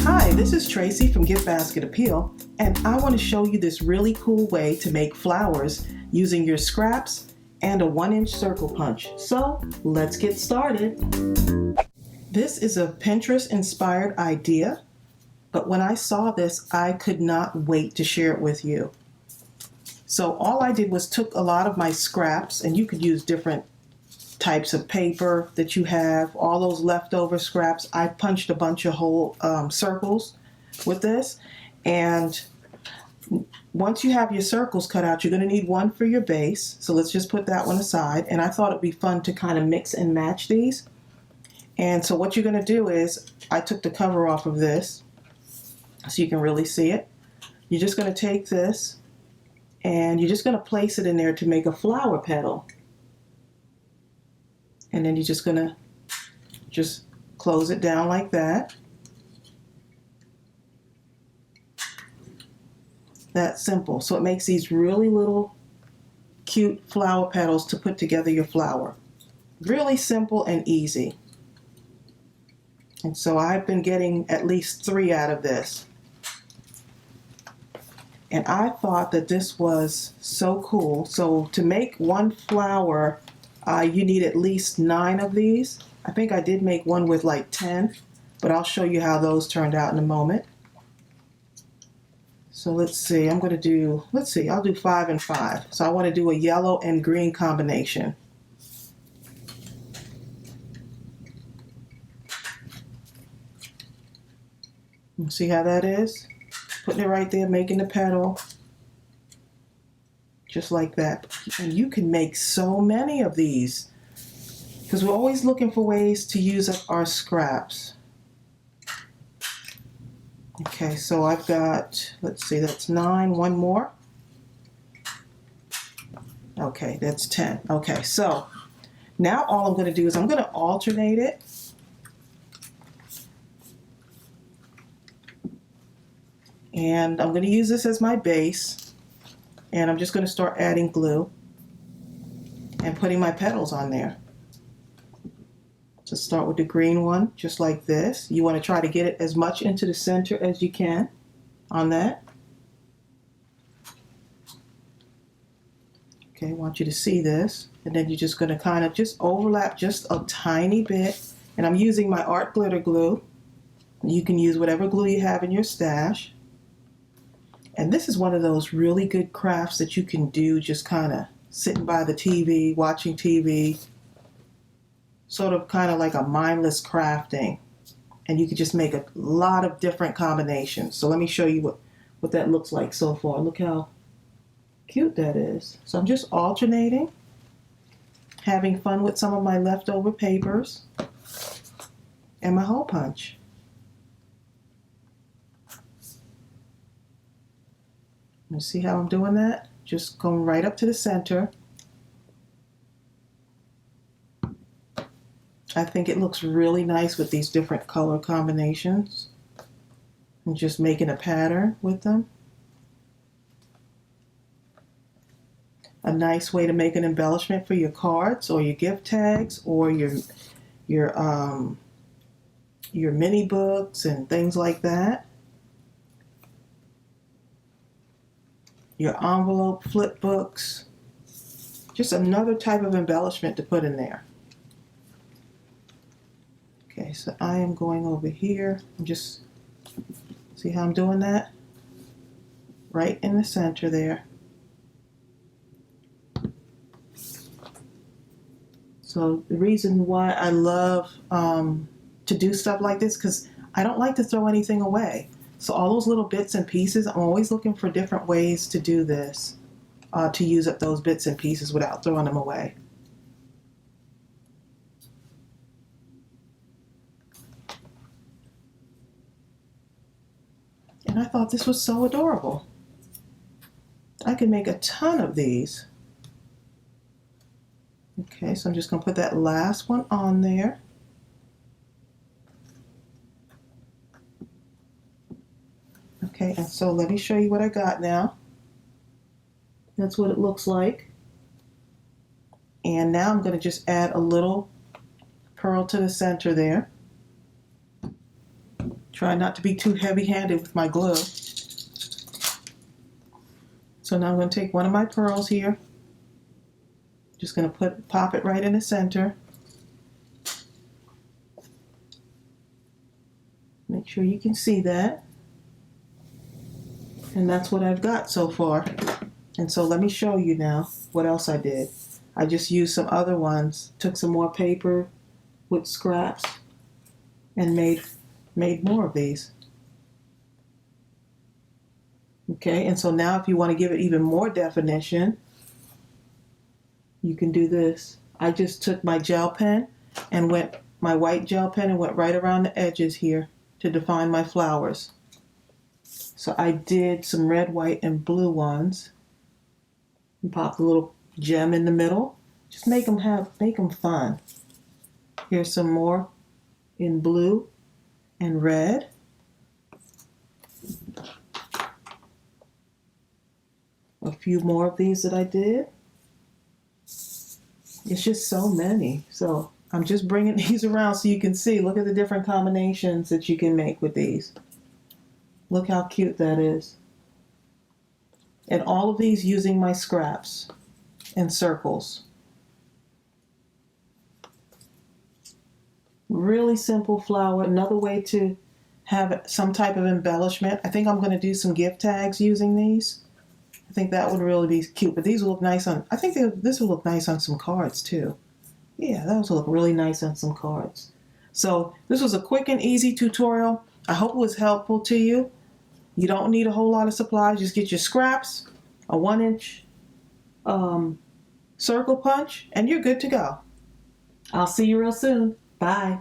Hi, this is Tracey from GiftBasketAppeal, and I want to show you this really cool way to make flowers using your scraps and a 1-inch circle punch. So let's get started. This is a Pinterest-inspired idea, but when I saw this, I could not wait to share it with you. So all I did was took a lot of my scraps, and you could use different types of paper that you have, all those leftover scraps. I punched a bunch of whole circles with this, and once you have your circles cut out, you're going to need one for your base, so let's just put that one aside. And I thought it'd be fun to kind of mix and match these. And so what you're going to do is, I took the cover off of this so you can really see it. You're just going to take this and you're just going to place it in there to make a flower petal. And then you're just going to just close it down like that. That's simple. So it makes these really little cute flower petals to put together your flower. Really simple and easy. And so I've been getting at least 3 out of this. And I thought that this was so cool. So to make one flower, you need at least 9 of these. I think I did make one with like 10, but I'll show you how those turned out in a moment. So let's see, I'll do 5 and 5. So I want to do a yellow and green combination. You see how that is? Putting it right there, making the petal. Just like that. And you can make so many of these because we're always looking for ways to use up our scraps. Okay, so I've got, let's see, that's 9, one more. Okay, that's 10. Okay, so now all I'm going to do is I'm going to alternate it. And I'm going to use this as my base. And I'm just going to start adding glue and putting my petals on there. So start with the green one, just like this. You want to try to get it as much into the center as you can on that. Okay, I want you to see this. And then you're just going to kind of just overlap just a tiny bit. And I'm using my art glitter glue. You can use whatever glue you have in your stash. And this is one of those really good crafts that you can do just kind of sitting by the TV, watching TV, sort of kind of like a mindless crafting. And you can just make a lot of different combinations. So let me show you what that looks like so far. Look how cute that is. So I'm just alternating, having fun with some of my leftover papers and my hole punch. You see how I'm doing that? Just going right up to the center. I think it looks really nice with these different color combinations. And just making a pattern with them. A nice way to make an embellishment for your cards or your gift tags or your mini books and things like that. Your envelope flip books. Just another type of embellishment to put in there. Okay, so I am going over here. Just see how I'm doing that? Right in the center there. So the reason why I love to do stuff like this, because I don't like to throw anything away. So all those little bits and pieces, I'm always looking for different ways to do this, to use up those bits and pieces without throwing them away. And I thought this was so adorable. I could make a ton of these. Okay, so I'm just going to put that last one on there. Okay, and so let me show you what I got now. That's what it looks like. And now I'm going to just add a little pearl to the center there. Try not to be too heavy-handed with my glue. So now I'm going to take one of my pearls here. Just going to pop it right in the center. Make sure you can see that. And that's what I've got so far. And so let me show you now what else I did. I just used some other ones, took some more paper with scraps and made more of these. Okay, and so now if you want to give it even more definition, you can do this. I just took my gel pen and my white gel pen and went right around the edges here to define my flowers. So I did some red, white, and blue ones. And pop the little gem in the middle. Just make them fun. Here's some more in blue and red. A few more of these that I did. It's just so many. So I'm just bringing these around so you can see. Look at the different combinations that you can make with these. Look how cute that is. And all of these using my scraps and circles. Really simple flower. Another way to have some type of embellishment. I think I'm going to do some gift tags using these. I think that would really be cute. But these will look nice on, I think this will look nice on some cards too. Yeah, those will look really nice on some cards. So this was a quick and easy tutorial. I hope it was helpful to you. You don't need a whole lot of supplies. Just get your scraps, a 1-inch circle punch, and you're good to go. I'll see you real soon. Bye.